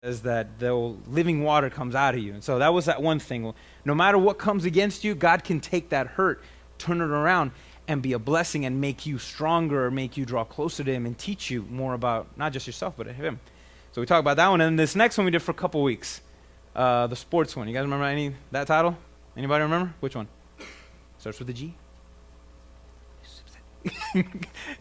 is that the living water comes out of you. And so that was that one thing. Well, no matter what comes against you, God can take that hurt, turn it around, and be a blessing and make you stronger, or make you draw closer to him and teach you more about not just yourself, but him. So we talked about that one. And this next one we did for a couple weeks, the sports one. You guys remember that title? Anybody remember? Which one? Starts with a G?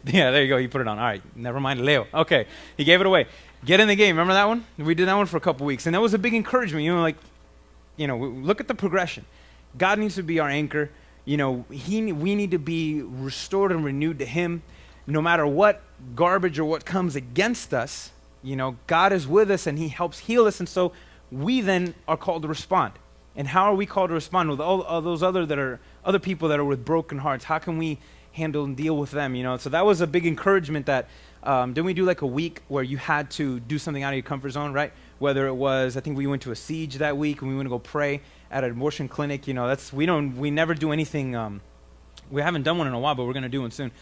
Yeah, there you go. You put it on. All right. Never mind. Leo. Okay. He gave it away. Get in the game. Remember that one? We did that one for a couple weeks. And that was a big encouragement. Look at the progression. God needs to be our anchor. We need to be restored and renewed to him. No matter what garbage or what comes against us, God is with us and he helps heal us. And so we then are called to respond. And how are we called to respond with all those other people that are with broken hearts? How can we handle and deal with them? So that was a big encouragement that, didn't we do like a week where you had to do something out of your comfort zone, right? Whether it was, I think we went to a siege that week and we went to go pray at an abortion clinic. We never do anything, we haven't done one in a while, but we're going to do one soon.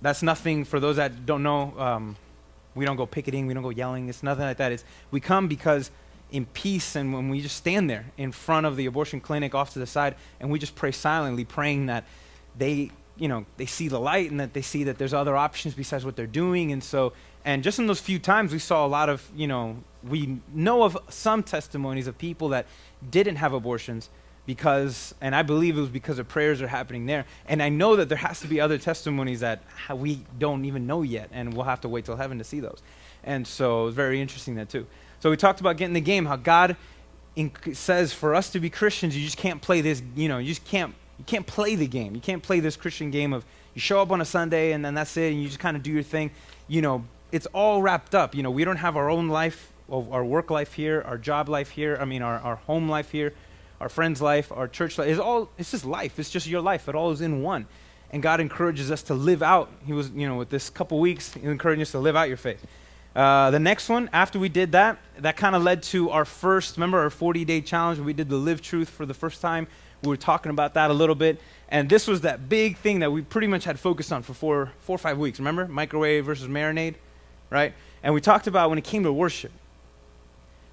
That's nothing, for those that don't know, we don't go picketing, we don't go yelling, it's nothing like that. We come because in peace, and when we just stand there in front of the abortion clinic off to the side, and we just pray silently, praying that they see the light and that they see that there's other options besides what they're doing. And just in those few times, we saw a lot of, we know of some testimonies of people that didn't have abortions and I believe it was because of prayers are happening there. And I know that there has to be other testimonies that we don't even know yet, and we'll have to wait till heaven to see those. And so it was very interesting that too. So we talked about getting the game, how God says for us to be Christians, you just can't play this, you can't play the game. You can't play this Christian game of you show up on a Sunday and then that's it, and you just kind of do your thing. It's all wrapped up. We don't have our own life, our work life here, our job life here, our home life here, our friend's life, our church life. It's just life. It's just your life. It all is in one. And God encourages us to live out. He was, with this couple weeks, he encouraged us to live out your faith. The next one, after we did that kind of led to our 40-day challenge. We did the Live Truth for the first time. We were talking about that a little bit. And this was that big thing that we pretty much had focused on for four or 5 weeks. Remember? Microwave versus marinade, right? And we talked about when it came to worship,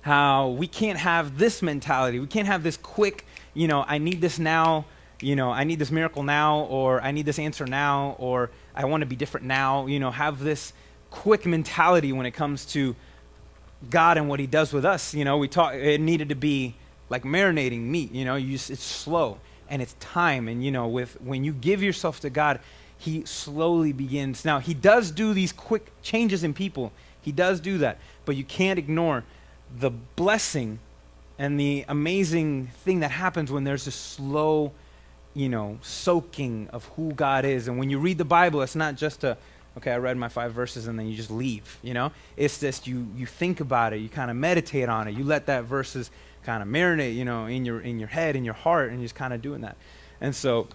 how we can't have this mentality. We can't have this quick, I need this now, I need this miracle now, or I need this answer now, or I want to be different now. Have this quick mentality when it comes to God and what he does with us. It needed to be like marinating meat. It's slow and it's time. And when you give yourself to God, he slowly begins. Now he does do these quick changes in people. He does do that, but you can't ignore the blessing and the amazing thing that happens when there's a slow, soaking of who God is. And when you read the Bible, it's not just I read my 5 verses and then you just leave, It's just you think about it, you kind of meditate on it, you let that verses kind of marinate, in your head, in your heart, and you're just kind of doing that. And so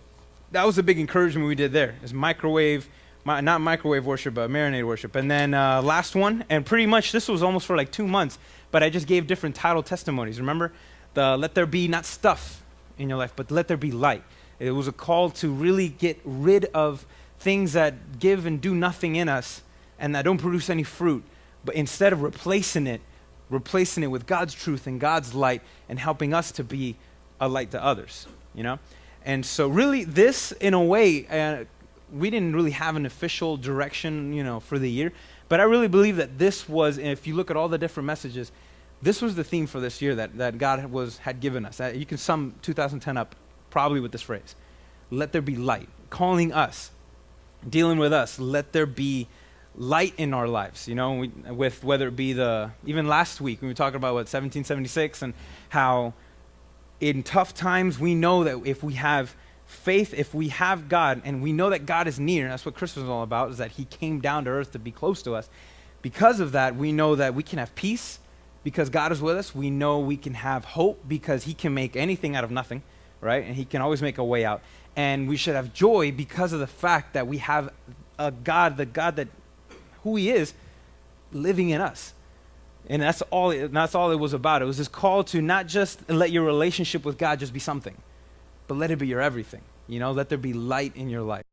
that was a big encouragement we did there. It's not microwave worship, but marinated worship. And then last one, and pretty much this was almost for like 2 months, but I just gave different title testimonies. Remember? The let there be not stuff in your life, but let there be light. It was a call to really get rid of things that give and do nothing in us and that don't produce any fruit, but instead of replacing it with God's truth and God's light and helping us to be a light to others, And so really this, in a way, we didn't really have an official direction, for the year, but I really believe that this was, if you look at all the different messages, this was the theme for this year that God had given us. You can sum 2010 up probably with this phrase: let there be light, calling us, dealing with us. Let there be light in our lives, with whether it be even last week when we were talking about 1776 and how in tough times we know that if we have faith, if we have God, and we know that God is near, that's what Christmas is all about, is that he came down to earth to be close to us. Because of that, we know that we can have peace because God is with us. We know we can have hope because he can make anything out of nothing, right? And he can always make a way out. And we should have joy because of the fact that we have a God, the God that who he is, living in us. And that's all it was about. It was this call to not just let your relationship with God just be something, but let it be your everything. Let there be light in your life.